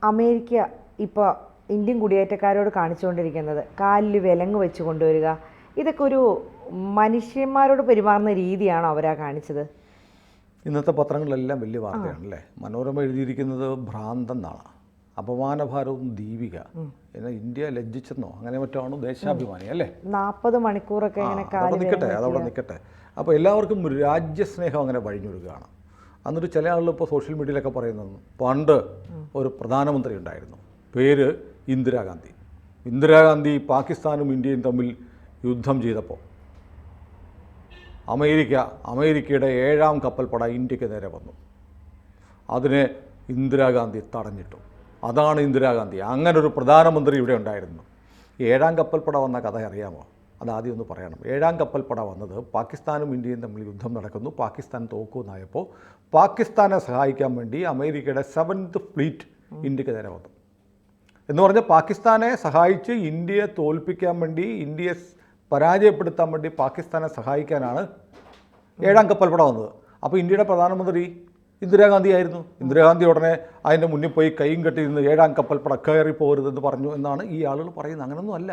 America ഇപ്പോൾ Indian കുടിയേറ്റക്കാരോട് കാണിച്ചുകൊണ്ടിരിക്കുന്നത് കാലിൽ വിലങ്ങ് വെച്ച് കൊണ്ടുവരിക, ഇതൊക്കെ ഒരു മനുഷ്യന്മാരോട് പെരുമാറുന്ന രീതിയാണോ അവരാ കാണിച്ചത്? ഇന്നത്തെ പത്രങ്ങളിലെല്ലാം വലിയ വാർത്തയാണല്ലേ. മനോരമ എഴുതിയിരിക്കുന്നത് ഭ്രാന്തെന്നാണ്, അപമാനഭാരവും ദീപിക, എന്നാൽ ഇന്ത്യ ലജ്ജിച്ചെന്നോ അങ്ങനെ മറ്റാണോ, ദേശാഭിമാനി അല്ലേ. 40 മണിക്കൂറൊക്കെ നിൽക്കട്ടെ, അതവിടെ നിൽക്കട്ടെ. അപ്പോൾ എല്ലാവർക്കും രാജ്യസ്നേഹം അങ്ങനെ വഴിഞ്ഞൊടുക്കുകയാണ്. എന്നിട്ട് ചില ആളുകൾ ഇപ്പോൾ സോഷ്യൽ മീഡിയയിലൊക്കെ പറയുന്നത്, പണ്ട് ഒരു പ്രധാനമന്ത്രി ഉണ്ടായിരുന്നു, പേര് ഇന്ദിരാഗാന്ധി. ഇന്ദിരാഗാന്ധി പാകിസ്ഥാനും ഇന്ത്യയും തമ്മിൽ യുദ്ധം ചെയ്തപ്പോൾ അമേരിക്കയുടെ 7ാം കപ്പൽപ്പട ഇന്ത്യക്ക് നേരെ വന്നു. അതിനെ ഇന്ദിരാഗാന്ധി തടഞ്ഞിട്ടു. അതാണ് ഇന്ദിരാഗാന്ധി. അങ്ങനെ ഒരു പ്രധാനമന്ത്രി ഇവിടെ ഉണ്ടായിരുന്നു. 7ാം കപ്പൽപ്പട വന്ന കഥ അറിയാമോ? അതാദ്യം ഒന്ന് പറയണം. 7ാം കപ്പൽപ്പട വന്നത് പാകിസ്ഥാനും ഇന്ത്യയും തമ്മിൽ യുദ്ധം നടക്കുന്നു, പാകിസ്ഥാൻ തോക്കുമെന്നായപ്പോൾ പാകിസ്ഥാനെ സഹായിക്കാൻ വേണ്ടി അമേരിക്കയുടെ 7th ഫ്ലീറ്റ് ഇന്ത്യക്ക് നേരെ വന്നു. എന്ന് പറഞ്ഞാൽ പാകിസ്ഥാനെ സഹായിച്ച് ഇന്ത്യയെ തോൽപ്പിക്കാൻ വേണ്ടി, ഇന്ത്യയെ പരാജയപ്പെടുത്താൻ വേണ്ടി പാകിസ്ഥാനെ സഹായിക്കാനാണ് 7ാം കപ്പൽപ്പട വന്നത്. അപ്പോൾ ഇന്ത്യയുടെ പ്രധാനമന്ത്രി ഇന്ദിരാഗാന്ധി ആയിരുന്നു. ഇന്ദിരാഗാന്ധി ഉടനെ അതിൻ്റെ മുന്നിൽ പോയി കൈയും കെട്ടിയിരുന്ന് 7ാം കപ്പൽപ്പട കയറി പോകരുതെന്ന് പറഞ്ഞു എന്നാണ് ഈ ആളുകൾ പറയുന്നത്. അങ്ങനെയൊന്നും അല്ല.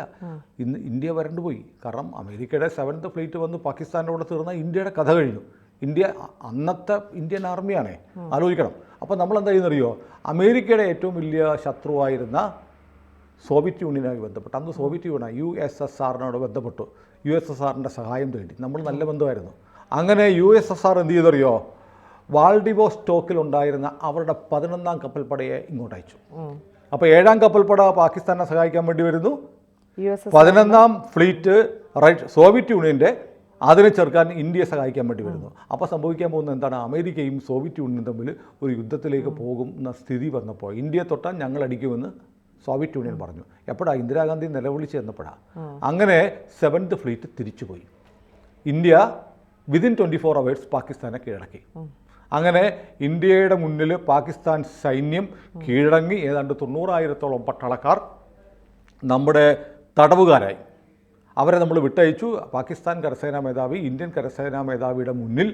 ഇന്ന് ഇന്ത്യ വരണ്ടുപോയി. കാരണം അമേരിക്കയുടെ 7th ഫ്ലീറ്റ് വന്ന് പാകിസ്ഥാൻ്റെ കൂടെ തീർന്ന ഇന്ത്യയുടെ കഥ കഴിഞ്ഞു. ഇന്ത്യ അന്നത്തെ ഇന്ത്യൻ ആർമിയാണേ, ആലോചിക്കണം. അപ്പോൾ നമ്മളെന്താ ചെയ്യുന്നറിയോ, അമേരിക്കയുടെ ഏറ്റവും വലിയ ശത്രുവായിരുന്ന സോവിയറ്റ് യൂണിയനുമായി ബന്ധപ്പെട്ട്, അന്ന് സോവിയറ്റ് യൂണിയൻ USSRനോട് ബന്ധപ്പെട്ടു, USSRൻ്റെ സഹായം തേടി. നമ്മൾ നല്ല ബന്ധമായിരുന്നു. അങ്ങനെ USSR എന്ത് ചെയ്തറിയോ, വാൾഡിവോസ്റ്റോക്കിൽ ഉണ്ടായിരുന്ന അവരുടെ 11ാം കപ്പൽപ്പടയെ ഇങ്ങോട്ട് അയച്ചു. അപ്പോൾ 7ാം കപ്പൽപ്പട പാകിസ്ഥാനെ സഹായിക്കാൻ വേണ്ടി വരുന്നു, 11ാം ഫ്ലീറ്റ് സോവിയറ്റ് യൂണിയൻ്റെ അതിനെ ചെറുക്കാൻ ഇന്ത്യയെ സഹായിക്കാൻ വേണ്ടി വരുന്നു. അപ്പോൾ സംഭവിക്കാൻ പോകുന്നത് എന്താണ്, അമേരിക്കയും സോവിയറ്റ് യൂണിയനും തമ്മിൽ ഒരു യുദ്ധത്തിലേക്ക് പോകുന്ന സ്ഥിതി വന്നപ്പോൾ ഇന്ത്യയെ തൊട്ടാൽ ഞങ്ങൾ അടിക്കുമെന്ന് സോവിയറ്റ് യൂണിയൻ പറഞ്ഞു. എപ്പോഴാണ് ഇന്ദിരാഗാന്ധി നിലവിളിച്ച് ചെന്നപ്പോഴാണ്. അങ്ങനെ 7th ഫ്ലീറ്റ് തിരിച്ചുപോയി. ഇന്ത്യ വിതിൻ 24 hours പാകിസ്ഥാനെ കീഴടക്കി. അങ്ങനെ ഇന്ത്യയുടെ മുന്നിൽ പാകിസ്ഥാൻ സൈന്യം കീഴടങ്ങി. ഏതാണ്ട് 90,000-ഓളം പട്ടാളക്കാർ നമ്മുടെ തടവുകാരായി. അവരെ നമ്മൾ വിട്ടയച്ചു. പാകിസ്ഥാൻ കരസേനാ മേധാവി ഇന്ത്യൻ കരസേനാ മേധാവിയുടെ മുന്നിൽ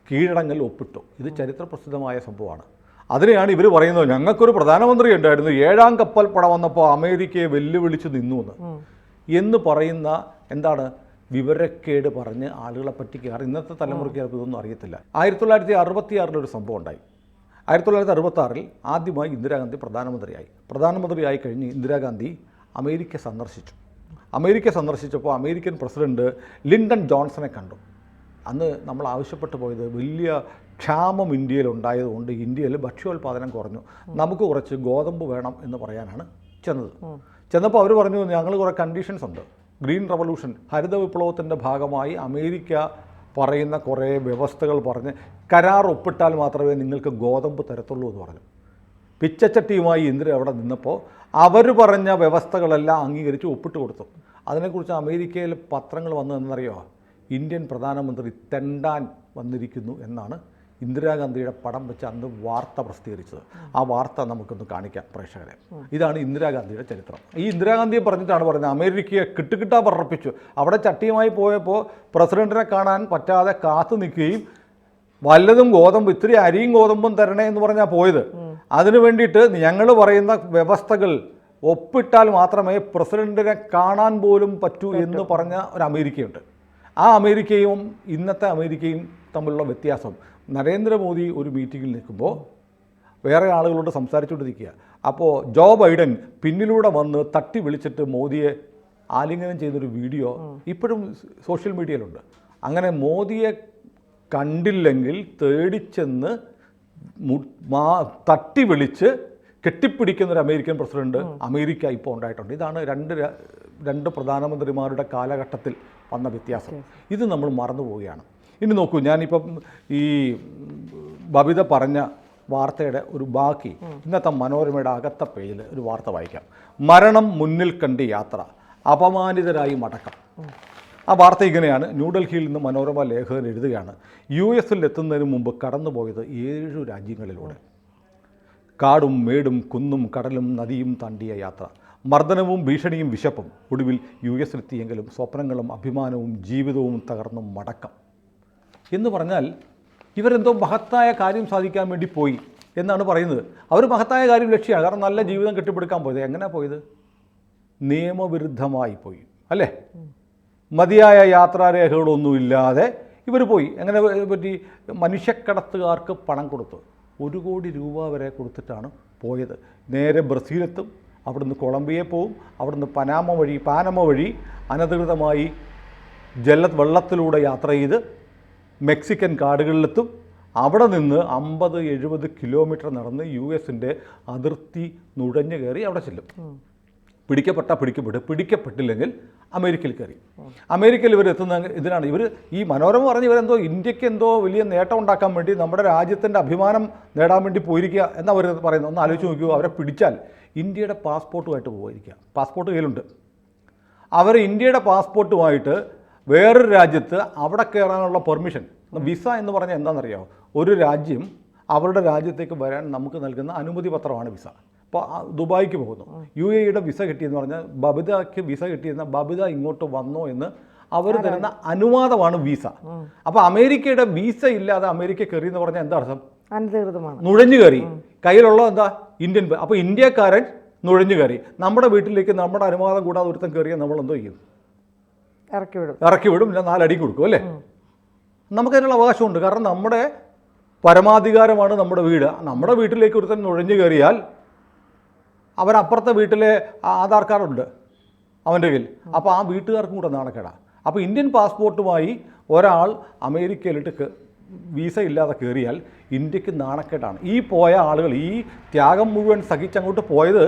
കീഴടങ്ങൽ ഒപ്പിട്ടു. ഇത് ചരിത്രപ്രസിദ്ധമായ സംഭവമാണ്. അതിനെയാണ് ഇവർ പറയുന്നത്, ഞങ്ങൾക്കൊരു പ്രധാനമന്ത്രി ഉണ്ടായിരുന്നു, 7ാം കപ്പൽപ്പട വന്നപ്പോൾ അമേരിക്കയെ വെല്ലുവിളിച്ച് നിന്നു എന്ന് പറയുന്ന എന്താണ് വിവരക്കേട് പറഞ്ഞ് ആളുകളെ പറ്റിക്കാറ്. ഇന്നത്തെ തലമുറയ്ക്ക് ഇതൊന്നും അറിയത്തില്ല. 1966 ഒരു സംഭവം ഉണ്ടായി. 1966 ആദ്യമായി ഇന്ദിരാഗാന്ധി പ്രധാനമന്ത്രിയായി കഴിഞ്ഞ് Indira Gandhi America സന്ദർശിച്ചപ്പോൾ American president Linton ജോൺസനെ കണ്ടു. അന്ന് നമ്മൾ ആവശ്യപ്പെട്ടു പോയത്, വലിയ ക്ഷാമം ഇന്ത്യയിൽ ഉണ്ടായതുകൊണ്ട് ഇന്ത്യയിൽ ഭക്ഷ്യോൽപാദനം കുറഞ്ഞു, നമുക്ക് കുറച്ച് ഗോതമ്പ് വേണം എന്ന് പറയാനാണ് ചെന്നപ്പോൾ അവർ പറഞ്ഞു, ഞങ്ങൾ കുറേ കണ്ടീഷൻസ് ഉണ്ട്. ഗ്രീൻ റവല്യൂഷൻ, ഹരിത വിപ്ലവത്തിൻ്റെ ഭാഗമായി അമേരിക്ക പറയുന്ന കുറേ വ്യവസ്ഥകൾ പറഞ്ഞ് കരാർ ഒപ്പിട്ടാൽ മാത്രമേ നിങ്ങൾക്ക് ഗോതമ്പ് തരത്തുള്ളൂ എന്ന് പറഞ്ഞു. പിച്ചച്ചട്ടിയുമായി ഇന്ദിര അവിടെ നിന്നപ്പോൾ അവർ പറഞ്ഞ വ്യവസ്ഥകളെല്ലാം അംഗീകരിച്ച് ഒപ്പിട്ട് കൊടുത്തു. അതിനെക്കുറിച്ച് അമേരിക്കയിൽ പത്രങ്ങൾ വന്നതെന്നറിയോ, ഇന്ത്യൻ പ്രധാനമന്ത്രി തെണ്ടാൻ വന്നിരിക്കുന്നു എന്നാണ് ഇന്ദിരാഗാന്ധിയുടെ പടം വെച്ച് അന്ന് വാർത്ത പ്രസിദ്ധീകരിച്ചത്. ആ വാർത്ത നമുക്കൊന്ന് കാണിക്കാം പ്രേക്ഷകരെ. ഇതാണ് ഇന്ദിരാഗാന്ധിയുടെ ചരിത്രം. ഈ ഇന്ദിരാഗാന്ധിയെ പറഞ്ഞിട്ടാണ് പറയുന്നത്, അമേരിക്കയെ കിട്ടുകിട്ടാ പറപ്പിച്ചു. അവിടെ ചട്ടിയുമായി പോയപ്പോൾ പ്രസിഡന്റിനെ കാണാൻ പറ്റാതെ കാത്തു നിൽക്കുകയും വല്ലതും ഗോതമ്പ്, ഇത്തിരി അരിയും ഗോതമ്പും തരണേ എന്ന് പറഞ്ഞാൽ പോയത്. അതിനു വേണ്ടിയിട്ട് ഞങ്ങൾ പറയുന്ന വ്യവസ്ഥകൾ ഒപ്പിട്ടാൽ മാത്രമേ പ്രസിഡന്റിനെ കാണാൻ പോലും പറ്റൂ എന്ന് പറഞ്ഞ ഒരു അമേരിക്കയുണ്ട്. ആ അമേരിക്കയും ഇന്നത്തെ അമേരിക്കയും തമ്മിലുള്ള വ്യത്യാസം, നരേന്ദ്രമോദി ഒരു മീറ്റിങ്ങിൽ നിൽക്കുമ്പോൾ വേറെ ആളുകളോട് സംസാരിച്ചുകൊണ്ടിരിക്കുക. അപ്പോൾ ജോ ബൈഡൻ പിന്നിലൂടെ വന്ന് തട്ടി വിളിച്ചിട്ട് മോദിയെ ആലിംഗനം ചെയ്തൊരു വീഡിയോ ഇപ്പോഴും സോഷ്യൽ മീഡിയയിലുണ്ട്. അങ്ങനെ മോദിയെ കണ്ടില്ലെങ്കിൽ തേടിച്ചെന്ന് തട്ടി വിളിച്ച് കെട്ടിപ്പിടിക്കുന്നൊരു അമേരിക്കൻ പ്രസിഡന്റ് അമേരിക്ക ഇപ്പോൾ ഉണ്ടായിട്ടുണ്ട്. ഇതാണ് രണ്ട് പ്രധാനമന്ത്രിമാരുടെ കാലഘട്ടത്തിൽ വന്ന വ്യത്യാസം. ഇത് നമ്മൾ മറന്നു പോവുകയാണ്. ഇനി നോക്കൂ, ഞാനിപ്പം ഈ ബബിത പറഞ്ഞ വാർത്തയുടെ ഒരു ബാക്കി ഇന്നത്തെ മനോരമയുടെ അകത്ത പേജിൽ ഒരു വാർത്ത വായിക്കാം. മരണം മുന്നിൽ കണ്ട് യാത്ര, അപമാനിതരായി മടക്കം. ആ വാർത്ത ഇങ്ങനെയാണ്. ന്യൂഡൽഹിയിൽ നിന്ന് മനോരമ ലേഖകൻ എഴുതുകയാണ്, US എത്തുന്നതിന് മുമ്പ് കടന്നുപോയത് 7 രാജ്യങ്ങളിലൂടെ. കാടും മേടും കുന്നും കടലും നദിയും താണ്ടിയ യാത്ര. മർദ്ദനവും ഭീഷണിയും വിശപ്പും. ഒടുവിൽ US എത്തിയെങ്കിലും സ്വപ്നങ്ങളും അഭിമാനവും ജീവിതവും തകർന്നും മടക്കം. എന്ന് പറഞ്ഞാൽ ഇവരെന്തോ മഹത്തായ കാര്യം സാധിക്കാൻ വേണ്ടി പോയി. എന്നാണ് പറയുന്നത്. അവർ മഹത്തായ കാര്യം ലക്ഷ്യമാണ്. കാരണം നല്ല ജീവിതം കെട്ടിപ്പടുക്കാൻ പോയത്. എങ്ങനെയാണ് പോയത്? നിയമവിരുദ്ധമായി പോയി അല്ലേ? മതിയായ യാത്രാരേഖകളൊന്നുമില്ലാതെ ഇവർ പോയി. എങ്ങനെ പറ്റി? മനുഷ്യക്കടത്തുകാർക്ക് പണം കൊടുത്തു. 1 കോടി രൂപ വരെ കൊടുത്തിട്ടാണ് പോയത്. നേരെ ബ്രസീലെത്തും, അവിടുന്ന് കൊളംബിയയിൽ പോവും, അവിടുന്ന് പാനമ വഴി അനധികൃതമായി വെള്ളത്തിലൂടെ യാത്ര ചെയ്ത് മെക്സിക്കൻ കാടുകളിലെത്തും. അവിടെ നിന്ന് 50-70 കിലോമീറ്റർ നടന്ന് US-ൻ്റെ അതിർത്തി നുഴഞ്ഞു കയറി അവിടെ ചെല്ലും. പിടിക്കപ്പെട്ടില്ലെങ്കിൽ അമേരിക്കയിൽ കയറി. അമേരിക്കയിൽ ഇവർ എത്തുന്ന ഇതിനാണ്. ഈ മനോരമ പറഞ്ഞ് ഇവരെന്തോ ഇന്ത്യക്ക് എന്തോ വലിയ നേട്ടം ഉണ്ടാക്കാൻ വേണ്ടി, നമ്മുടെ രാജ്യത്തിൻ്റെ അഭിമാനം നേടാൻ വേണ്ടി പോയിരിക്കുക എന്നവർ പറയുന്നത്. ഒന്ന് ആലോചിച്ച് നോക്കൂ. അവരെ പിടിച്ചാൽ ഇന്ത്യയുടെ പാസ്പോർട്ടുമായിട്ട് പോയിരിക്കുക. പാസ്പോർട്ട് കയ്യിലുണ്ട്. അവർ ഇന്ത്യയുടെ പാസ്പോർട്ടുമായിട്ട് വേറൊരു രാജ്യത്ത് അവിടെ കയറാനുള്ള പെർമിഷൻ, വിസ എന്ന് പറഞ്ഞാൽ എന്താണെന്നറിയാമോ? ഒരു രാജ്യം അവരുടെ രാജ്യത്തേക്ക് വരാൻ നമുക്ക് നൽകുന്ന അനുമതി പത്രമാണ് വിസ. ഇപ്പോൾ ദുബായിക്ക് പോകുന്നു, UAE-യുടെ വിസ കിട്ടിയെന്ന് പറഞ്ഞാൽ ബബിതയ്ക്ക് വിസ കിട്ടിയെന്ന ബബിത ഇങ്ങോട്ട് വന്നോ എന്ന് അവർ തരുന്ന അനുവാദമാണ് വിസ. അപ്പോൾ അമേരിക്കയുടെ വിസ ഇല്ലാതെ അമേരിക്ക കയറി എന്ന് പറഞ്ഞാൽ എന്താ അർത്ഥം? അനധികൃതമാണ്. നുഴഞ്ഞു കയറി. കയ്യിലുള്ള എന്താ? ഇന്ത്യൻ. അപ്പോൾ ഇന്ത്യക്കാരൻ നുഴഞ്ഞു കയറി. നമ്മുടെ വീട്ടിലേക്ക് നമ്മുടെ അനുവാദം കൂടാതെ ഒരുത്തം കയറിയാൽ നമ്മൾ എന്തോ ചെയ്യും? ഇറക്കി വിടും. ഇല്ല 4 അടി കൊടുക്കും അല്ലേ? നമുക്കതിനുള്ള അവകാശമുണ്ട്. കാരണം നമ്മുടെ പരമാധികാരമാണ് നമ്മുടെ വീട്. നമ്മുടെ വീട്ടിലേക്ക് ഒരുത്തൻ നുഴഞ്ഞു കയറിയാൽ അവരപ്പുറത്തെ വീട്ടിലെ ആധാർ കാർഡുണ്ട് അവൻ്റെ കയ്യിൽ. അപ്പോൾ ആ വീട്ടുകാർക്കും കൂടെ നാണക്കേടാണ്. അപ്പോൾ ഇന്ത്യൻ പാസ്പോർട്ടുമായി ഒരാൾ അമേരിക്കയിലിട്ട് വിസ ഇല്ലാതെ കയറിയാൽ ഇന്ത്യക്ക് നാണക്കേടാണ്. ഈ പോയ ആളുകൾ ഈ ത്യാഗം മുഴുവൻ സഹിച്ചങ്ങോട്ട് പോയത്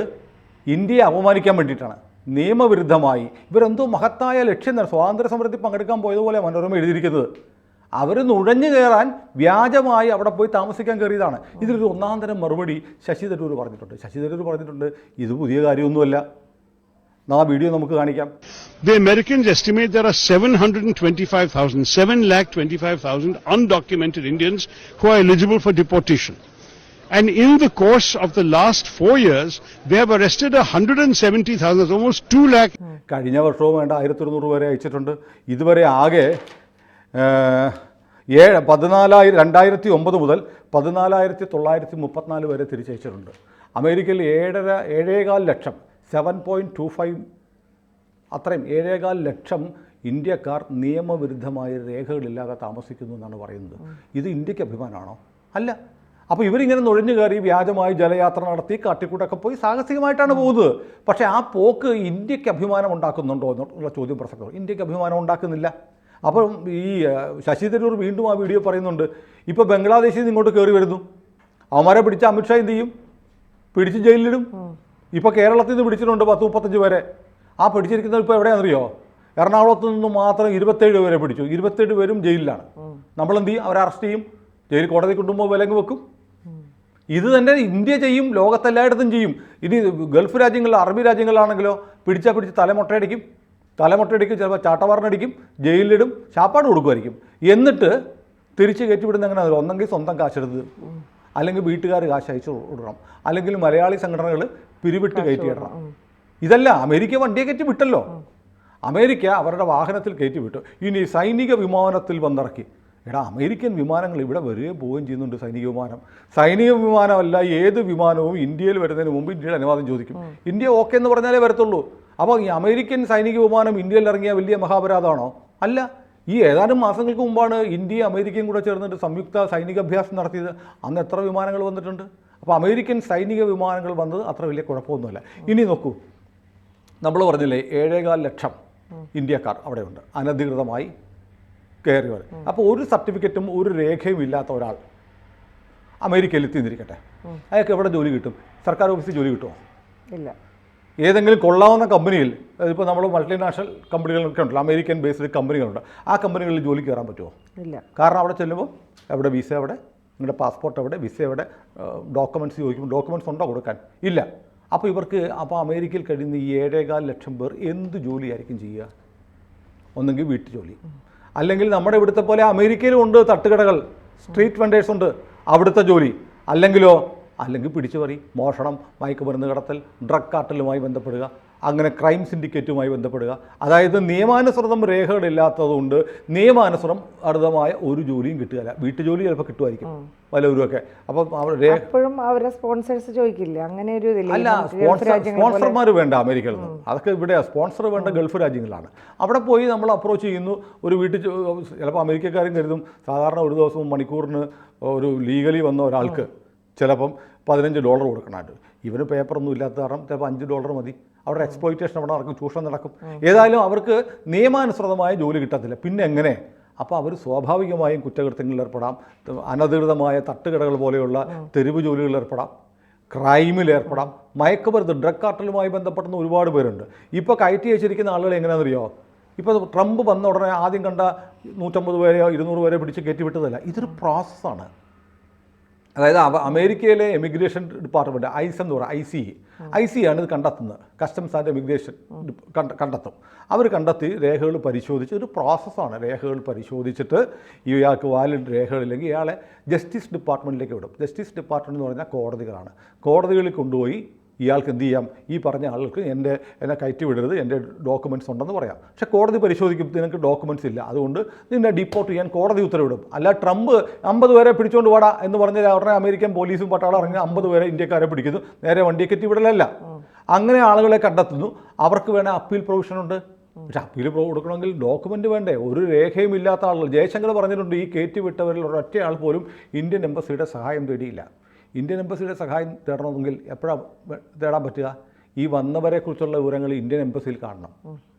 ഇന്ത്യയെ അപമാനിക്കാൻ വേണ്ടിയിട്ടാണ്. നിയമവിരുദ്ധമായി ഇവരെന്തോ മഹത്തായ ലക്ഷ്യം, സ്വാതന്ത്ര്യ സമരത്തിൽ പങ്കെടുക്കാൻ പോയതുപോലെ മനോരമ എഴുതിയിരിക്കുന്നത്. അവർ നുഴഞ്ഞു കയറാൻ വ്യാജമായി അവിടെ പോയി താമസിക്കാൻ കയറിയതാണ്. ഇതിലൊരു ഒന്നാം തരം മറുപടി ശശി തരൂർ പറഞ്ഞിട്ടുണ്ട്. ഇത് പുതിയ കാര്യമൊന്നുമല്ല. ആ വീഡിയോ നമുക്ക് കാണിക്കാം. The Americans estimate there are 725,000 undocumented Indians who are eligible for deportation. And in the course of the last 4 years, they have arrested 170,000, almost 2 lakh. കഴിഞ്ഞ വർഷവും വേണ്ട 1,200 വരെ അയച്ചിട്ടുണ്ട്. ഇതുവരെ ആകെ 2009 മുതൽ 14,934 വരെ തിരിച്ചയച്ചിട്ടുണ്ട്. അമേരിക്കയിൽ 7.25 ലക്ഷം 7.25 അത്രയും 7.25 ലക്ഷം ഇന്ത്യക്കാർ നിയമവിരുദ്ധമായ രേഖകളില്ലാതെ താമസിക്കുന്നു എന്നാണ് പറയുന്നത്. ഇത് ഇന്ത്യക്ക് അഭിമാനമാണോ? അല്ല. അപ്പോൾ ഇവരിങ്ങനെ നുഴഞ്ഞു കയറി വ്യാജമായി ജലയാത്ര നടത്തി കാട്ടിക്കൂട്ടൊക്കെ പോയി സാഹസികമായിട്ടാണ് പോകുന്നത്. പക്ഷേ ആ പോക്ക് ഇന്ത്യക്ക് അഭിമാനം ഉണ്ടാക്കുന്നുണ്ടോ എന്നുള്ള ചോദ്യം പ്രസക്തമാണ്. ഇന്ത്യക്ക് അഭിമാനം ഉണ്ടാക്കുന്നില്ല. അപ്പം ഈ ശശി തരൂർ വീണ്ടും ആ വീഡിയോ പറയുന്നുണ്ട്. ഇപ്പോൾ ബംഗ്ലാദേശിൽ നിന്ന് ഇങ്ങോട്ട് കയറി വരുന്നു. അവന്മാരെ പിടിച്ച അമിത്ഷാ എന്ത് ചെയ്യും? പിടിച്ച് ജയിലിലിടും. ഇപ്പോൾ കേരളത്തിൽ നിന്ന് പിടിച്ചിട്ടുണ്ട് 10-35 വരെ. ആ പിടിച്ചിരിക്കുന്നത് ഇപ്പോൾ എവിടെയാണെന്നറിയോ? എറണാകുളത്ത് നിന്ന് മാത്രം 27 വരെ പിടിച്ചു. 27 പേരും ജയിലിലാണ്. നമ്മളെന്ത് ചെയ്യും? അവരെ അറസ്റ്റ് ചെയ്യും, ജയിൽ കോടതി കൊണ്ടുപോകുമ്പോൾ വിലങ്ങ് വെക്കും. ഇത് തന്നെ ഇന്ത്യ ചെയ്യും, ലോകത്തെല്ലായിടത്തും ചെയ്യും. ഇനി ഗൾഫ് രാജ്യങ്ങളിൽ, അറബി രാജ്യങ്ങളിലാണെങ്കിലോ പിടിച്ച് തലമുട്ടയടിക്കും, ചിലപ്പോൾ ചാട്ടവാറിനടിക്കും, ജയിലിലിടും, ശാപ്പാട് കൊടുക്കുമായിരിക്കും. എന്നിട്ട് തിരിച്ച് കയറ്റിവിടുന്ന എങ്ങനെ? ഒന്നെങ്കിൽ സ്വന്തം കാശെടുത്ത്, അല്ലെങ്കിൽ വീട്ടുകാർ കാശ് അയച്ചു വിടണം, അല്ലെങ്കിൽ മലയാളി സംഘടനകൾ പിരിവിട്ട് കയറ്റിയിടണം. ഇതല്ല. അമേരിക്ക വണ്ടിയെ കയറ്റി വിട്ടല്ലോ. അമേരിക്ക അവരുടെ വാഹനത്തിൽ കയറ്റി വിട്ടു. ഇനി സൈനിക വിമാനത്തിൽ വന്നിറക്കി. അമേരിക്കൻ വിമാനങ്ങൾ ഇവിടെ വരികയും പോവുകയും ചെയ്യുന്നുണ്ട്. സൈനിക വിമാനമല്ല ഏത് വിമാനവും ഇന്ത്യയിൽ വരുന്നതിന് മുമ്പ് ഇന്ത്യയുടെ അനുവാദം ചോദിക്കും. ഇന്ത്യ ഓക്കെ എന്ന് പറഞ്ഞാലേ വരത്തുള്ളൂ. അപ്പോൾ ഈ അമേരിക്കൻ സൈനിക വിമാനം ഇന്ത്യയിൽ ഇറങ്ങിയ വലിയ മഹാപരാധമാണോ? അല്ല. ഈ ഏതാനും മാസങ്ങൾക്ക് മുമ്പാണ് ഇന്ത്യയും അമേരിക്കയും കൂടെ ചേർന്നിട്ട് സംയുക്ത സൈനിക അഭ്യാസം നടത്തിയത്. അന്ന് എത്ര വിമാനങ്ങൾ വന്നിട്ടുണ്ട്? അപ്പോൾ അമേരിക്കൻ സൈനിക വിമാനങ്ങൾ വന്നത് അത്ര വലിയ കുഴപ്പമൊന്നുമല്ല. ഇനി നോക്കൂ, നമ്മൾ പറഞ്ഞില്ലേ 7.25 ലക്ഷം ഇന്ത്യക്കാർ അവിടെയുണ്ട് അനധികൃതമായി കയറിയവർ. അപ്പോൾ ഒരു സർട്ടിഫിക്കറ്റും ഒരു രേഖയും ഇല്ലാത്ത ഒരാൾ അമേരിക്കയിൽ എത്തിയിരിക്കട്ടെ, അയാൾക്ക് എവിടെ ജോലി കിട്ടും? സർക്കാർ ഓഫീസിൽ ജോലി കിട്ടുമോ? ഇല്ല. ഏതെങ്കിലും കൊള്ളാവുന്ന കമ്പനിയിൽ, ഇപ്പോൾ നമ്മൾ മൾട്ടിനാഷണൽ കമ്പനികളൊക്കെ ഉണ്ടല്ലോ, അമേരിക്കൻ ബേസ്ഡ് കമ്പനികളുണ്ട്, ആ കമ്പനികളിൽ ജോലി കയറാൻ പറ്റുമോ? ഇല്ല. കാരണം അവിടെ ചെല്ലുമ്പോൾ എവിടെ വിസ, എവിടെ നിങ്ങളുടെ പാസ്പോർട്ട്, എവിടെ വിസ, എവിടെ ഡോക്യുമെൻറ്റ്സ് ചോദിക്കുമ്പോൾ ഡോക്യുമെൻറ്റ്സ് ഉണ്ടോ കൊടുക്കാൻ? ഇല്ല. അപ്പോൾ അപ്പോൾ അമേരിക്കയിൽ കഴിയുന്ന ഈ 7.25 ലക്ഷം പേർ എന്ത് ജോലിയായിരിക്കും ചെയ്യുക? ഒന്നെങ്കിൽ വീട്ടു ജോലി, അല്ലെങ്കിൽ നമ്മുടെ ഇവിടുത്തെ പോലെ അമേരിക്കയിലും ഉണ്ട് തട്ടുകടകൾ, സ്ട്രീറ്റ് വെൻഡേഴ്സ് ഉണ്ട്, അവിടുത്തെ ജോലി. അല്ലെങ്കിൽ പിടിച്ചുപറി, മോഷണം, മയക്കുമരുന്ന് കടത്തൽ, ഡ്രഗ് കാർട്ടലുമായി ബന്ധപ്പെടുക, അങ്ങനെ ക്രൈം സിൻഡിക്കേറ്റുമായി ബന്ധപ്പെടുക. അതായത് നിയമാനുസൃതം രേഖകളില്ലാത്തതുകൊണ്ട് നിയമാനുസൃതം അർഹമായ ഒരു ജോലിയും കിട്ടുകയില്ല. വീട്ടുജോലി ചിലപ്പോൾ കിട്ടുമായിരിക്കും പലവരുമൊക്കെ. അപ്പം അപ്പോഴും അവരുടെ സ്പോൺസേഴ്സ് ചോദിക്കില്ല, അങ്ങനെ ഒരു അല്ല, സ്പോൺസർമാർ വേണ്ട അമേരിക്കയിൽ നിന്ന്. അതൊക്കെ ഇവിടെ സ്പോൺസർ വേണ്ട ഗൾഫ് രാജ്യങ്ങളാണ്. അവിടെ പോയി നമ്മൾ അപ്രോച്ച് ചെയ്യുന്നു. ഒരു വീട്ടിൽ ചിലപ്പോൾ അമേരിക്കക്കാരും കരുതും സാധാരണ ഒരു ദിവസം മണിക്കൂറിന് ഒരു ലീഗലി വന്ന ഒരാൾക്ക് ചിലപ്പം $15 കൊടുക്കണമായിട്ട്. ഇവന് പേപ്പറൊന്നും ഇല്ലാത്ത കാരണം ചിലപ്പോൾ $5 മതി. അവരുടെ എക്സ്പ്ലോയിറ്റേഷൻ അവിടെ നടക്കും, ചൂഷണം നടക്കും. ഏതായാലും അവർക്ക് നിയമാനുസൃതമായ ജോലി കിട്ടത്തില്ല. പിന്നെ എങ്ങനെ? അപ്പോൾ അവർ സ്വാഭാവികമായും കുറ്റകൃത്യങ്ങളിൽ ഏർപ്പെടാം, അനധികൃതമായ തട്ടുകടകൾ പോലെയുള്ള തെരുവ് ജോലികളിൽ ഏർപ്പെടാം, ക്രൈമിൽ ഏർപ്പെടാം, മയക്കുമരുന്ന് ഡ്രഗ് കാർട്ടലുമായി ബന്ധപ്പെടുന്ന ഒരുപാട് പേരുണ്ട്. ഇപ്പോൾ കയറ്റി അയച്ചിരിക്കുന്ന ആളുകൾ എങ്ങനെയാണെന്നറിയോ? ഇപ്പോൾ ട്രംപ് വന്ന ഉടനെ ആദ്യം കണ്ട 150 പേരെയോ 200 പേരെയോ പിടിച്ച് കയറ്റിവിട്ടതല്ല. ഇതൊരു പ്രോസസ്സാണ്. അതായത് അമേരിക്കയിലെ എമിഗ്രേഷൻ ഡിപ്പാർട്ട്മെൻറ്റ് ഐസ് എന്ന് പറയുക, ICE ആണ് ഇത് കണ്ടെത്തുന്നത്. കസ്റ്റംസ് ആൻഡ് എമിഗ്രേഷൻ കണ്ടെത്തും. അവർ കണ്ടെത്തി രേഖകൾ പരിശോധിച്ച് ഒരു പ്രോസസ്സാണ്. രേഖകൾ പരിശോധിച്ചിട്ട് ഇയാൾക്ക് വാലിഡ് രേഖകളില്ലെങ്കിൽ ഇയാളെ ജസ്റ്റിസ് ഡിപ്പാർട്ട്മെൻറ്റിലേക്ക് വിടും. ജസ്റ്റിസ് ഡിപ്പാർട്ട്മെൻറ്റ് എന്ന് പറഞ്ഞാൽ കോടതികളാണ്. കോടതികളിൽ കൊണ്ടുപോയി ഇയാൾക്ക് എന്ത് ചെയ്യാം? ഈ പറഞ്ഞ ആൾക്ക് എന്നെ കയറ്റി വിടരുത്, എൻ്റെ ഡോക്യുമെൻറ്റ്സ് ഉണ്ടെന്ന് പറയാം. പക്ഷേ കോടതി പരിശോധിക്കും, നിനക്ക് ഡോക്യുമെൻറ്റ്സ് ഇല്ല, അതുകൊണ്ട് നിന്നെ ഡിപ്പോർട്ട് ചെയ്യാൻ കോടതി ഉത്തരവിടും. അല്ല ട്രംപ് 50 പേരെ പിടിച്ചുകൊണ്ട് വാടാ എന്ന് പറഞ്ഞാൽ ഉടനെ അമേരിക്കൻ പോലീസും പട്ടാളം ഇറങ്ങി 50 പേരെ ഇന്ത്യക്കാരെ പിടിക്കുന്നു, നേരെ വണ്ടിയെ കയറ്റി വിടലല്ല. അങ്ങനെ ആളുകളെ കണ്ടെത്തുന്നു. അവർക്ക് വേണേൽ അപ്പീൽ പ്രൊവിഷനുണ്ട്. പക്ഷെ അപ്പീൽ കൊടുക്കണമെങ്കിൽ ഡോക്യുമെൻ്റ് വേണ്ടേ? ഒരു രേഖയും ഇല്ലാത്ത ആളുകൾ. ജയശങ്കർ പറഞ്ഞിട്ടുണ്ട്, ഈ കയറ്റി വിട്ടവരിൽ ഒരൊറ്റ ആൾ പോലും ഇന്ത്യൻ എംബസിയുടെ സഹായം തേടിയില്ല. ഇന്ത്യൻ എംബസിയുടെ സഹായം തേടണമെങ്കിൽ എപ്പോഴാണ് തേടാൻ പറ്റുക? ഈ വന്നവരെക്കുറിച്ചുള്ള വിവരങ്ങൾ ഇന്ത്യൻ എംബസിയിൽ കാണണം.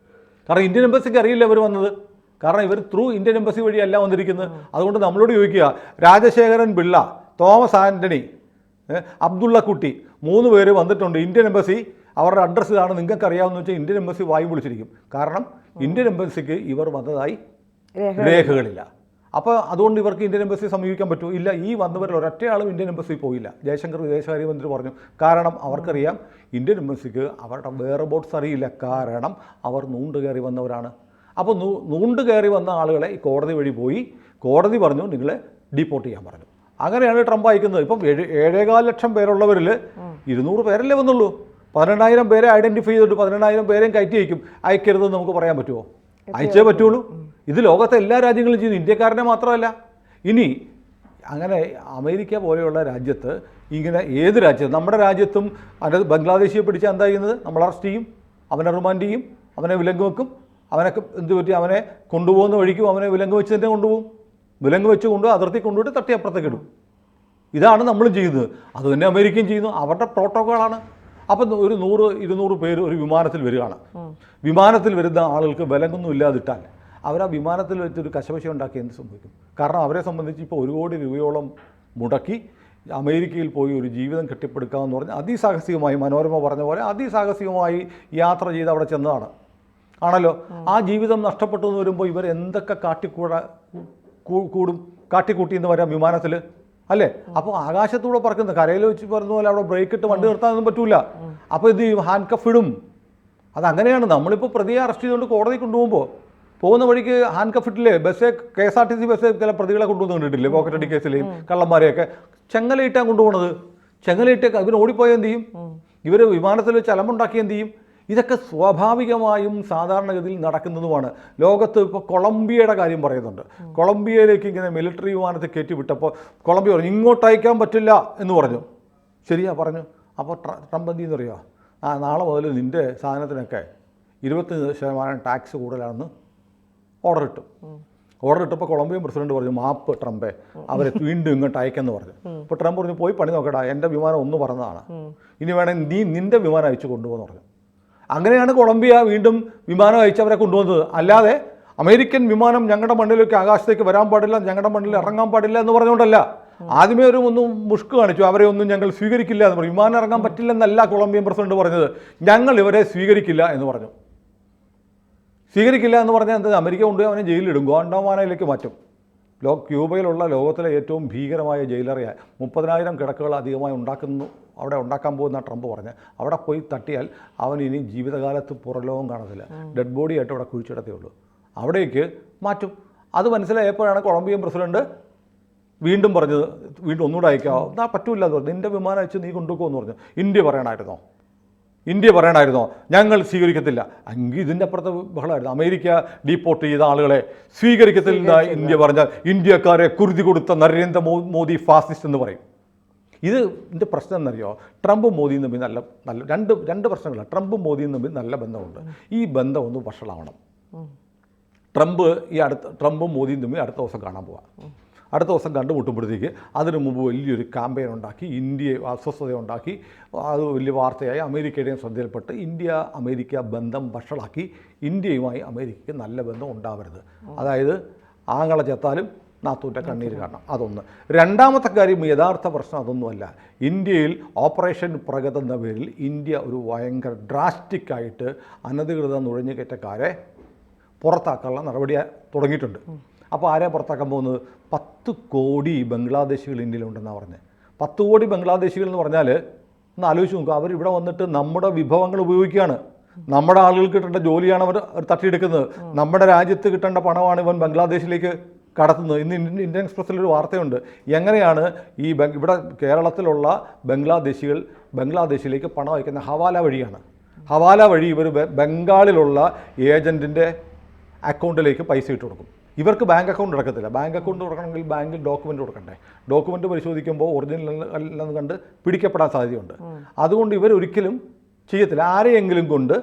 കാരണം ഇന്ത്യൻ എംബസിക്ക് അറിയില്ല ഇവർ വന്നത്. കാരണം ഇവർ ത്രൂ ഇന്ത്യൻ എംബസി വഴിയല്ല വന്നിരിക്കുന്നത്. അതുകൊണ്ട് നമ്മളോട് ചോദിക്കുക, രാജശേഖരൻ പിള്ള, തോമസ് ആൻ്റണി, അബ്ദുള്ള കുട്ടി 3 പേര് വന്നിട്ടുണ്ട്. ഇന്ത്യൻ എംബസി അവരുടെ അഡ്രസ്സ് ഇതാണ്, നിങ്ങൾക്ക് അറിയാമെന്ന് വെച്ചാൽ ഇന്ത്യൻ എംബസി വായി വിളിച്ചിരിക്കും. കാരണം ഇന്ത്യൻ എംബസിക്ക് ഇവർ വന്നതായി രേഖകളില്ല. അപ്പോൾ അതുകൊണ്ട് ഇവർക്ക് ഇന്ത്യൻ എംബസി സമീപിക്കാൻ പറ്റുമോ? ഇല്ല. ഈ വന്നവരിൽ ഒരൊറ്റയാളും ഇന്ത്യൻ എംബസി പോയില്ല. ജയശങ്കർ വിദേശകാര്യമന്ത്രി പറഞ്ഞു. കാരണം അവർക്കറിയാം ഇന്ത്യൻ എംബസിക്ക് അവരുടെ വേറെ ബോട്ട്സ് അറിയില്ല. കാരണം അവർ നൂണ്ട് കയറി വന്നവരാണ്. അപ്പോൾ നൂണ്ട് കയറി വന്ന ആളുകളെ ഈ കോടതി വഴി പോയി കോടതി പറഞ്ഞു നിങ്ങളെ ഡീപ്പോർട്ട് ചെയ്യാൻ പറഞ്ഞു. അങ്ങനെയാണ് ട്രംപ് അയക്കുന്നത്. ഇപ്പം 7.25 ലക്ഷം പേരുള്ളവരിൽ 200 പേരല്ലേ വന്നുള്ളൂ. 18,000 പേരെ ഐഡൻറ്റിഫൈ ചെയ്തിട്ട് 18,000 പേരെയും കയറ്റി അയക്കും. അയക്കരുതെന്ന് നമുക്ക് പറയാൻ പറ്റുമോ? അയച്ചേ പറ്റുള്ളൂ. ഇത് ലോകത്തെ എല്ലാ രാജ്യങ്ങളും ചെയ്യുന്നു, ഇന്ത്യക്കാരനെ മാത്രമല്ല. ഇനി അങ്ങനെ അമേരിക്ക പോലെയുള്ള രാജ്യത്ത് ഇങ്ങനെ ഏത് രാജ്യത്ത്, നമ്മുടെ രാജ്യത്തും ബംഗ്ലാദേശിയെ പിടിച്ചാൽ എന്താ ചെയ്യുന്നത്? നമ്മൾ അറസ്റ്റ് ചെയ്യും, അവനെ റിമാൻഡ് ചെയ്യും, അവനെ വിലങ്ങ് വെക്കും, അവനൊക്കെ എന്ത് പറ്റി അവനെ കൊണ്ടുപോകുന്ന വഴിക്കും അവനെ വിലങ്ങ് വെച്ച് തന്നെ കൊണ്ടുപോകും. വിലങ്ങ് വെച്ച് കൊണ്ടുപോയി അതിർത്തി കൊണ്ടുപോയിട്ട് തട്ടി അപ്പുറത്തേക്ക് ഇടും. ഇതാണ് നമ്മളും ചെയ്യുന്നത്. അതുതന്നെ അമേരിക്കയും ചെയ്യുന്നു. അവരുടെ പ്രോട്ടോക്കോളാണ്. അപ്പം ഒരു 100-200 പേര് ഒരു വിമാനത്തിൽ വരികയാണ്. വിമാനത്തിൽ വരുന്ന ആളുകൾക്ക് വിലങ്ങൊന്നും ഇല്ലാതിട്ടാൽ അവർ ആ വിമാനത്തിൽ വെച്ചൊരു കശപശ ഉണ്ടാക്കി എന്ത് സംഭവിക്കും? കാരണം അവരെ സംബന്ധിച്ച് ഇപ്പോൾ 1 കോടി രൂപയോളം മുടക്കി അമേരിക്കയിൽ പോയി ഒരു ജീവിതം കെട്ടിപ്പടുക്കാമെന്ന് പറഞ്ഞ് അതിസാഹസികമായി, മനോരമ പറഞ്ഞ പോലെ അതിസാഹസികമായി യാത്ര ചെയ്ത് അവിടെ ചെന്നതാണ് ആണല്ലോ. ആ ജീവിതം നഷ്ടപ്പെട്ടു എന്ന് വരുമ്പോൾ ഇവർ എന്തൊക്കെ കാട്ടിക്കൂട്ടിയെന്ന് വരാം വിമാനത്തിൽ, അല്ലേ? അപ്പോൾ ആകാശത്തൂടെ പറക്കുന്ന, കരയിൽ വെച്ച് പറഞ്ഞ പോലെ അവിടെ ബ്രേക്ക് ഇട്ട് വണ്ടി നിർത്താനൊന്നും പറ്റൂല. അപ്പോൾ ഇത് ഹാൻഡ് കഫ് ഇടും. അതങ്ങനെയാണ്. നമ്മളിപ്പോൾ പ്രതിയെ അറസ്റ്റ് ചെയ്തുകൊണ്ട് കോടതി കൊണ്ടുപോകുമ്പോൾ പോകുന്ന വഴിക്ക് ഹാൻഡ് കഫ് ഇട്ടില്ലേ? ബസ്സേ KSRTC ബസ്സേ ചില പ്രതികളെ കൊണ്ടുവന്ന് കണ്ടിട്ടില്ലേ? പോക്കറ്റടി കേസിലെയും കള്ളന്മാരെയൊക്കെ ചെങ്ങലയിട്ടാണ് കൊണ്ടുപോകുന്നത്. ചെങ്ങലയിട്ട് ഇവർ ഓടിപ്പോയാൽ എന്ത് ചെയ്യും? ഇവർ വിമാനത്തിൽ വെച്ച് അലമുണ്ടാക്കി എന്ത് ചെയ്യും? ഇതൊക്കെ സ്വാഭാവികമായും സാധാരണഗതിയിൽ നടക്കുന്നതുമാണ്. ലോകത്ത് ഇപ്പോൾ കൊളംബിയയുടെ കാര്യം പറയുന്നുണ്ട്. കൊളംബിയയിലേക്ക് ഇങ്ങനെ മിലിറ്ററി വിമാനത്തിൽ കയറ്റി വിട്ടപ്പോൾ കൊളംബിയ പറഞ്ഞു ഇങ്ങോട്ട് അയക്കാൻ പറ്റില്ല എന്ന് പറഞ്ഞു. ശരിയാ പറഞ്ഞു. അപ്പോൾ ട്രംപ് എന്ത് ചെയ്യുന്നറിയോ? നാളെ മുതൽ നിൻ്റെ സാധനത്തിനൊക്കെ 25% ടാക്സ് കൂടുതലാണെന്ന് ഓർഡർ ഇട്ടപ്പോൾ കൊളംബിയൻ പ്രസിഡന്റ് പറഞ്ഞു മാപ്പ് ട്രംപേ, അവരെ വീണ്ടും ഇങ്ങോട്ട് അയക്കെന്ന് പറഞ്ഞു. അപ്പോൾ ട്രംപ് പറഞ്ഞു പോയി പണി നോക്കടാ, എൻ്റെ വിമാനം ഒന്ന് പറഞ്ഞതാണ്, ഇനി വേണമെങ്കിൽ നീ നിൻ്റെ വിമാനം അയച്ചു കൊണ്ടുപോകുന്നു പറഞ്ഞു. അങ്ങനെയാണ് കൊളംബിയ വീണ്ടും വിമാനം അയച്ച് അവരെ കൊണ്ടുവന്നത്. അല്ലാതെ അമേരിക്കൻ വിമാനം ഞങ്ങളുടെ മണ്ണിലേക്ക് ആകാശത്തേക്ക് വരാൻ പാടില്ല, ഞങ്ങളുടെ മണ്ണിൽ ഇറങ്ങാൻ പാടില്ല എന്ന് പറഞ്ഞുകൊണ്ടല്ല. ആദ്യമേ ഒന്നും മുഷ്ക് കാണിച്ചു, അവരെ ഒന്നും ഞങ്ങൾ സ്വീകരിക്കില്ല എന്ന് പറഞ്ഞു. വിമാനം ഇറങ്ങാൻ പറ്റില്ലെന്നല്ല കൊളംബിയൻ പ്രസിഡന്റ് പറഞ്ഞത്, ഞങ്ങൾ ഇവരെ സ്വീകരിക്കില്ല എന്ന് പറഞ്ഞു. സ്വീകരിക്കില്ല എന്ന് പറഞ്ഞാൽ എന്താ? അമേരിക്ക കൊണ്ടുപോയി അവനെ ജയിലിലിടും, ഗുവാണ്ടനാമോയിലേക്ക് മാറ്റും. ക്യൂബയിലുള്ള ലോകത്തിലെ ഏറ്റവും ഭീകരമായ ജയിലറിയായ 30,000 കിടക്കുകൾ അധികമായി അവിടെ ഉണ്ടാക്കാൻ പോകുന്ന ട്രംപ് പറഞ്ഞ് അവിടെ പോയി തട്ടിയാൽ അവൻ ഇനി ജീവിതകാലത്ത് പുറലോകം കാണത്തില്ല, ഡെഡ് ബോഡി ആയിട്ട് അവിടെ കുഴിച്ചിടത്തേ ഉള്ളൂ. അവിടേക്ക് മാറ്റും. അത് മനസ്സിലായപ്പോഴാണ് കൊളംബിയൻ പ്രസിഡന്റ് വീണ്ടും പറഞ്ഞത് വീണ്ടും ഒന്നുകൂടെ അയക്കാമോ? എന്നാൽ പറ്റൂല എന്ന് പറഞ്ഞു. നിൻ്റെ വിമാനം അയച്ച് നീ കൊണ്ടുപോകുമെന്ന് പറഞ്ഞു. ഇന്ത്യ പറയണമായിരുന്നോ? ഇന്ത്യ പറയണമായിരുന്നോ ഞങ്ങൾ സ്വീകരിക്കത്തില്ല? എങ്കിൽ ഇതിൻ്റെ അപ്പുറത്തെ ബഹളമായിരുന്നു. അമേരിക്ക ഡീപ്പോർട്ട് ചെയ്ത ആളുകളെ സ്വീകരിക്കത്തില്ല ഇന്ത്യ പറഞ്ഞാൽ ഇന്ത്യക്കാരെ കുരുതി കൊടുത്ത നരേന്ദ്ര മോദി ഫാസിസ്റ്റ് എന്ന് പറയും. ഇതിൻ്റെ പ്രശ്നം എന്നറിയോ? ട്രംപും മോദിയും തമ്മിൽ നല്ല രണ്ട് പ്രശ്നങ്ങളാണ്. ട്രംപും മോദിയും തമ്മിൽ നല്ല ബന്ധമുണ്ട്. ഈ ബന്ധം ഒന്ന് വഷളാവണം. ട്രംപും മോദിയും തമ്മിൽ അടുത്ത ദിവസം കാണാൻ പോവാം. അടുത്ത ദിവസം കണ്ടുമുട്ടുമ്പോഴത്തേക്ക് അതിനു മുമ്പ് വലിയൊരു ക്യാമ്പയിൻ ഉണ്ടാക്കി, ഇന്ത്യയെ അസ്വസ്ഥത ഉണ്ടാക്കി, അത് വലിയ വാർത്തയായി അമേരിക്കയുടെയും ശ്രദ്ധയിൽപ്പെട്ട് ഇന്ത്യ അമേരിക്ക ബന്ധം വഷളാക്കി ഇന്ത്യയുമായി അമേരിക്കയ്ക്ക് നല്ല ബന്ധം ഉണ്ടാവരുത്. അതായത് ആങ്ങളെ ചെത്താലും നാത്തൂൻ്റെ കണ്ണീര് കാണണം. അതൊന്ന്. രണ്ടാമത്തെ കാര്യം, യഥാർത്ഥ പ്രശ്നം അതൊന്നുമല്ല. ഇന്ത്യയിൽ ഓപ്പറേഷൻ പ്രഗത് എന്ന പേരിൽ ഇന്ത്യ ഒരു ഭയങ്കര ഡ്രാസ്റ്റിക്കായിട്ട് അനധികൃത നുഴഞ്ഞുകയറ്റക്കാരെ പുറത്താക്കാനുള്ള നടപടി തുടങ്ങിയിട്ടുണ്ട്. അപ്പോൾ ആരെ പുറത്താക്കാൻ പോകുന്നത്? 10 കോടി ബംഗ്ലാദേശികൾ ഇന്ത്യയിലുണ്ടെന്നാണ് പറഞ്ഞത്. 10 കോടി ബംഗ്ലാദേശികൾ എന്ന് പറഞ്ഞാൽ ഒന്ന് ആലോചിച്ച് നോക്കുക. അവരിവിടെ വന്നിട്ട് നമ്മുടെ വിഭവങ്ങൾ ഉപയോഗിക്കുകയാണ്. നമ്മുടെ ആളുകൾക്ക് കിട്ടേണ്ട ജോലിയാണ് അവർ തട്ടിയെടുക്കുന്നത്. നമ്മുടെ രാജ്യത്ത് കിട്ടേണ്ട പണമാണ് ഇവൻ ബംഗ്ലാദേശിലേക്ക് കടത്തുന്നത്. ഇന്ന് ഇന്ത്യൻ എക്സ്പ്രസ്സിലൊരു വാർത്തയുണ്ട്. എങ്ങനെയാണ് ഈ ഇവിടെ കേരളത്തിലുള്ള ബംഗ്ലാദേശികൾ ബംഗ്ലാദേശിലേക്ക് പണം അയക്കുന്ന ഹവാല വഴിയാണ്. ഹവാല വഴി ഇവർ ബംഗാളിലുള്ള ഏജൻറ്റിൻ്റെ അക്കൗണ്ടിലേക്ക് പൈസ ഇട്ട് കൊടുക്കും. ഇവർക്ക് ബാങ്ക് അക്കൗണ്ട് എടുക്കത്തില്ല. ബാങ്ക് അക്കൗണ്ട് കൊടുക്കണമെങ്കിൽ ബാങ്കിൽ ഡോക്യുമെൻ്റ് കൊടുക്കണ്ടേ. ഡോക്യുമെൻ്റ് പരിശോധിക്കുമ്പോൾ ഒറിജിനൽ അല്ലെന്ന് കണ്ട് പിടിക്കപ്പെടാൻ സാധ്യതയുണ്ട്. അതുകൊണ്ട് ഇവരൊരിക്കലും ചെയ്യത്തില്ല. ആരെയെങ്കിലും കൊണ്ട്,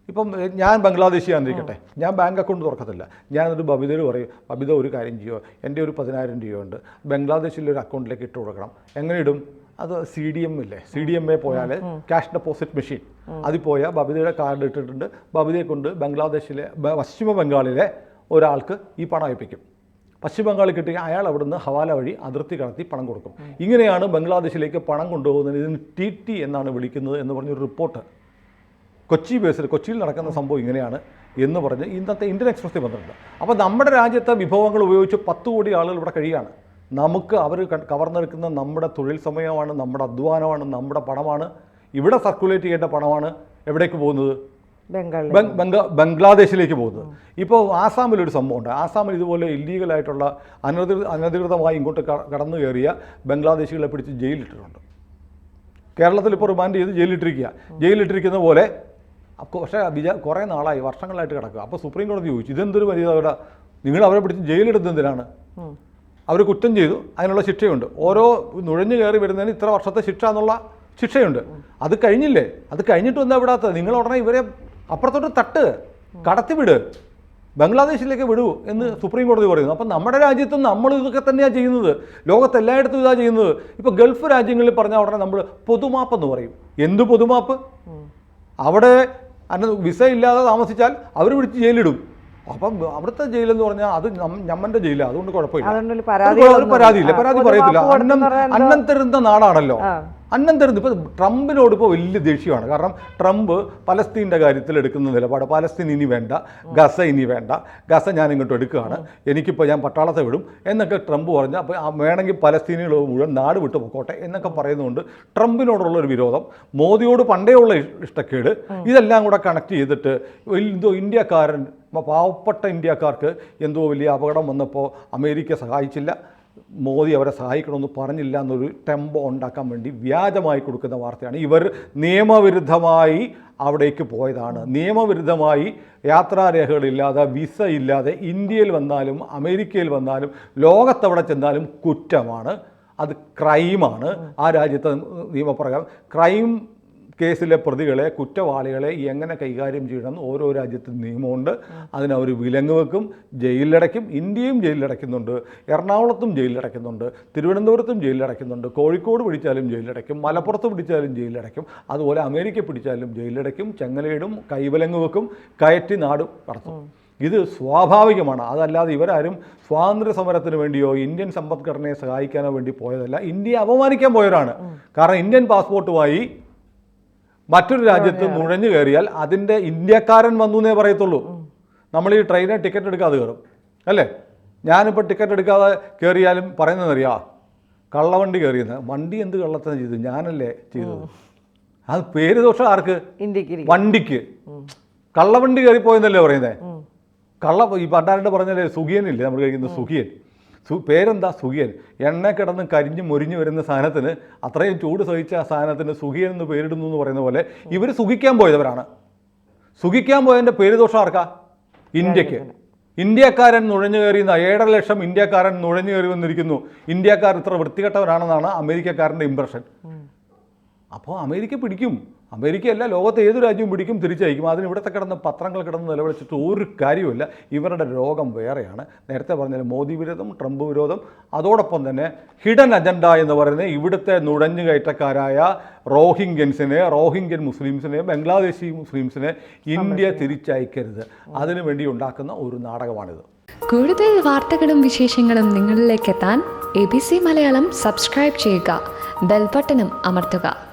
ഇപ്പം ഞാൻ ബംഗ്ലാദേശിയാന്നിരിക്കട്ടെ, ഞാൻ ബാങ്ക് അക്കൗണ്ട് തുറക്കത്തില്ല. ഞാനൊരു ബബിതയോട് പറയും, ബബിത ഒരു കാര്യം ചെയ്യുമോ, എൻ്റെ ഒരു 10,000 രൂപയുണ്ട്, ബംഗ്ലാദേശിലെ ഒരു അക്കൗണ്ടിലേക്ക് ഇട്ട് കൊടുക്കണം. എങ്ങനെ ഇടും? അത് CDM ഇല്ലേ, CDMA പോയാൽ ക്യാഷ് ഡെപ്പോസിറ്റ് മെഷീൻ, അതിൽ പോയാൽ ബബിതയുടെ കാർഡ് ഇട്ടിട്ടുണ്ട്. ബബിതയെ കൊണ്ട് ബംഗ്ലാദേശിലെ പശ്ചിമ ബംഗാളിലെ ഒരാൾക്ക് ഈ പണം അയപ്പിക്കും. പശ്ചിമ ബംഗാളിൽ കിട്ടിയ അയാൾ അവിടുന്ന് ഹവാല വഴി അതിർത്തി കടത്തി പണം കൊടുക്കും. ഇങ്ങനെയാണ് ബംഗ്ലാദേശിലേക്ക് പണം കൊണ്ടുപോകുന്നത്. ഇതിന് TT എന്നാണ് വിളിക്കുന്നത് എന്ന് പറഞ്ഞൊരു റിപ്പോർട്ട് കൊച്ചിയിൽ നടക്കുന്ന സംഭവം ഇങ്ങനെയാണ് എന്ന് പറഞ്ഞ് ഇന്നത്തെ ഇന്ത്യൻ എക്സ്പ്രസ്സിൽ വന്നിട്ടുണ്ട്. അപ്പോൾ നമ്മുടെ രാജ്യത്തെ വിഭവങ്ങൾ ഉപയോഗിച്ച് 10 കോടി ആളുകൾ ഇവിടെ കഴിയുകയാണ്. നമുക്ക് അവർ കവർന്നെടുക്കുന്ന നമ്മുടെ തൊഴിൽ സമയമാണ്, നമ്മുടെ അധ്വാനമാണ്, നമ്മുടെ പണമാണ്. ഇവിടെ സർക്കുലേറ്റ് ചെയ്യേണ്ട പണമാണ് എവിടേക്ക് പോകുന്നത്? ബംഗ്ലാദേശിലേക്ക് പോകുന്നത്. ഇപ്പോൾ ആസാമിലൊരു സംഭവമുണ്ട്. ആസാമിൽ ഇതുപോലെ ഇല്ലീഗലായിട്ടുള്ള അനധികൃതമായി ഇങ്ങോട്ട് കടന്നു കയറിയ ബംഗ്ലാദേശികളെ പിടിച്ച് ജയിലിട്ടിട്ടുണ്ട്. കേരളത്തിൽ ഇപ്പോൾ റിമാൻഡ് ചെയ്ത് ജയിലിട്ടിരിക്കുന്ന പോലെ. പക്ഷേ കുറേ നാളായി, വർഷങ്ങളായിട്ട് കിടക്കുക. അപ്പോൾ സുപ്രീം കോടതി ചോദിച്ചു, ഇതെന്തൊരു മര്യാദ, നിങ്ങൾ അവരെ പിടിച്ച് ജയിലിടുന്നതിനാണ്? അവർ കുറ്റം ചെയ്തു, അതിനുള്ള ശിക്ഷയുണ്ട്. ഓരോ നുഴഞ്ഞു കയറി വരുന്നതിന് ഇത്ര വർഷത്തെ ശിക്ഷ എന്നുള്ള ശിക്ഷയുണ്ട്. അത് കഴിഞ്ഞില്ലേ? അത് കഴിഞ്ഞിട്ടും എന്താ വിടാത്തത്? നിങ്ങൾ ഉടനെ ഇവരെ അപ്പുറത്തോട്ട് കടത്തിവിട്, ബംഗ്ലാദേശിലേക്ക് വിടൂ എന്ന് സുപ്രീം കോടതി പറയുന്നു. അപ്പം നമ്മുടെ രാജ്യത്തും നമ്മൾ ഇതൊക്കെ തന്നെയാണ് ചെയ്യുന്നത്. ലോകത്തെല്ലായിടത്തും ഇതാണ് ചെയ്യുന്നത്. ഇപ്പോൾ ഗൾഫ് രാജ്യങ്ങളിൽ പറഞ്ഞാൽ ഉടനെ നമ്മൾ പൊതുമാപ്പെന്ന് പറയും. എന്ത് പൊതുമാപ്പ്? അവിടെ വിസ ഇല്ലാതെ താമസിച്ചാൽ അവർ പിടിച്ച് ജയിലിടും. അപ്പം അവിടുത്തെ ജയിലെന്ന് പറഞ്ഞാൽ അത് ഞമ്മൻ്റെ ജയിലാണ്. അതുകൊണ്ട് കുഴപ്പമില്ല, പരാതി പറയത്തില്ല. അന്നം തരുന്ന നാടാണല്ലോ. അന്നം തരുന്നു. ഇപ്പോൾ ട്രംപിനോട് ഇപ്പോൾ വലിയ ദേഷ്യമാണ്. കാരണം ട്രംപ് പലസ്തീൻ്റെ കാര്യത്തിൽ എടുക്കുന്ന നിലപാട്, പലസ്തീൻ ഇനി വേണ്ട, ഗസ ഇനി വേണ്ട, ഗസ ഞാൻ ഇങ്ങോട്ട് എടുക്കുകയാണ്, എനിക്കിപ്പോൾ ഞാൻ പട്ടാളത്തെ വിടും എന്നൊക്കെ ട്രംപ് പറഞ്ഞാൽ, അപ്പോൾ വേണമെങ്കിൽ പലസ്തീനികൾ മുഴുവൻ നാട് വിട്ടു പൊക്കോട്ടെ എന്നൊക്കെ പറയുന്നതുകൊണ്ട് ട്രംപിനോടുള്ളൊരു വിരോധം, മോദിയോട് പണ്ടേ ഉള്ള ഇഷ്ടക്കേട്, ഇതെല്ലാം കൂടെ കണക്ട് ചെയ്തിട്ട് എന്തോ ഇന്ത്യക്കാരൻ, പാവപ്പെട്ട ഇന്ത്യക്കാർക്ക് എന്തോ വലിയ അപകടം വന്നപ്പോൾ അമേരിക്ക സഹായിച്ചില്ല, മോദി അവരെ സഹായിക്കണമെന്ന് പറഞ്ഞില്ല എന്നൊരു ടെമ്പോ ഉണ്ടാക്കാൻ വേണ്ടി വ്യാജമായി കൊടുക്കുന്ന വാർത്തയാണ്. ഇവർ നിയമവിരുദ്ധമായി അവിടേക്ക് പോയതാണ്. നിയമവിരുദ്ധമായി യാത്രാരേഖകളില്ലാതെ, വിസ ഇല്ലാതെ ഇന്ത്യയിൽ വന്നാലും അമേരിക്കയിൽ വന്നാലും ലോകത്തെവിടെ ചെന്നാലും കുറ്റമാണ്. അത് ക്രൈമാണ്. ആ രാജ്യത്തെ നിയമപ്രകാരം ക്രൈം കേസിലെ പ്രതികളെ, കുറ്റവാളികളെ എങ്ങനെ കൈകാര്യം ചെയ്യണമെന്ന് ഓരോ രാജ്യത്തും നിയമമുണ്ട്. അതിനവർ വിലങ്ങ് വെക്കും, ജയിലിലടയ്ക്കും. ഇന്ത്യയും ജയിലിലടയ്ക്കുന്നുണ്ട്, എറണാകുളത്തും ജയിലിലടയ്ക്കുന്നുണ്ട്, തിരുവനന്തപുരത്തും ജയിലിലടയ്ക്കുന്നുണ്ട്, കോഴിക്കോട് പിടിച്ചാലും ജയിലിലടയ്ക്കും, മലപ്പുറത്ത് പിടിച്ചാലും ജയിലിലടയ്ക്കും, അതുപോലെ അമേരിക്ക പിടിച്ചാലും ജയിലിലടയ്ക്കും, ചെങ്ങലയിടും, കൈവിലങ്ങ് വെക്കും, കയറ്റി നാട് കടത്തും. ഇത് സ്വാഭാവികമാണ്. അതല്ലാതെ ഇവരാരും സ്വാതന്ത്ര്യ സമരത്തിന് വേണ്ടിയോ ഇന്ത്യൻ സമ്പദ്ഘടനയെ സഹായിക്കാനോ വേണ്ടി പോയതല്ല. ഇന്ത്യയെ അപമാനിക്കാൻ പോയവരാണ്. കാരണം ഇന്ത്യൻ പാസ്പോർട്ടുമായി മറ്റൊരു രാജ്യത്ത് നുഴഞ്ഞു കയറിയാൽ അതിൻ്റെ ഇന്ത്യക്കാരൻ വന്നു എന്നേ പറയത്തുള്ളൂ. നമ്മൾ ഈ ട്രെയിനിൽ ടിക്കറ്റ് എടുക്കാതെ കയറും അല്ലേ? ഞാനിപ്പോൾ ടിക്കറ്റ് എടുക്കാതെ കയറിയാലും പറയുന്നതെന്നറിയാം, കള്ളവണ്ടി കയറിയെന്ന്. വണ്ടി എന്ത് കള്ളത്തന്നെ ചെയ്തു? ഞാനല്ലേ ചെയ്തത്. അത് പേര് ദോഷം ആർക്ക്? വണ്ടിക്ക്. കള്ളവണ്ടി കയറിപ്പോയെന്നല്ലേ പറയുന്നത്. ഈ പണ്ടാരണ്ട് പറഞ്ഞല്ലേ, സുഖിയനില്ലേ നമ്മൾ കഴിക്കുന്ന സുഖിയൻ. പേരെന്താ സുഖിയൻ. എണ്ണ കിടന്ന് കരിഞ്ഞ് മുരിഞ്ഞു വരുന്ന സാധനത്തിന്, അത്രയും ചൂട് സഹിച്ച ആ സാധനത്തിന് സുഖിയൻ എന്ന് പേരിടുന്നു എന്ന് പറയുന്ന പോലെ ഇവർ സുഖിക്കാൻ പോയവരാണ്. സുഖിക്കാൻ പോയതിൻ്റെ പേര് ദോഷം ആർക്കാ? ഇന്ത്യക്ക്. ഇന്ത്യക്കാരൻ നുഴഞ്ഞു കയറിയുന്ന 7.5 ലക്ഷം ഇന്ത്യക്കാരൻ നുഴഞ്ഞു കയറി വന്നിരിക്കുന്നു. ഇന്ത്യക്കാർ ഇത്ര വൃത്തികെട്ടവരാണെന്നാണ് അമേരിക്കക്കാരൻ്റെ ഇംപ്രഷൻ. അപ്പോൾ അമേരിക്ക പിടിക്കും. അമേരിക്കയല്ല, ലോകത്തെ ഏത് രാജ്യവും പിടിക്കും, തിരിച്ചയക്കും. അതിന് ഇവിടുത്തെ പത്രങ്ങൾ കിടന്ന് നിലവിളിച്ചിട്ട് ഒരു കാര്യമില്ല. ഇവരുടെ രോഗം വേറെയാണ്. നേരത്തെ പറഞ്ഞാൽ മോദി വിരോധം, ട്രംപ് വിരോധം, അതോടൊപ്പം തന്നെ ഹിഡൻ അജണ്ട എന്ന് പറയുന്നത് ഇവിടുത്തെ നുഴഞ്ഞുകയറ്റക്കാരായ റോഹിംഗ്യൻ മുസ്ലിംസിനെ, ബംഗ്ലാദേശി മുസ്ലിംസിനെ ഇന്ത്യ തിരിച്ചയക്കരുത്, അതിനു വേണ്ടി ഉണ്ടാക്കുന്ന ഒരു നാടകമാണിത്. കൂടുതൽ വാർത്തകളും വിശേഷങ്ങളും നിങ്ങളിലേക്ക് എത്താൻ ABC മലയാളം സബ്സ്ക്രൈബ് ചെയ്യുക, ബെൽ ബട്ടണും അമർത്തുക.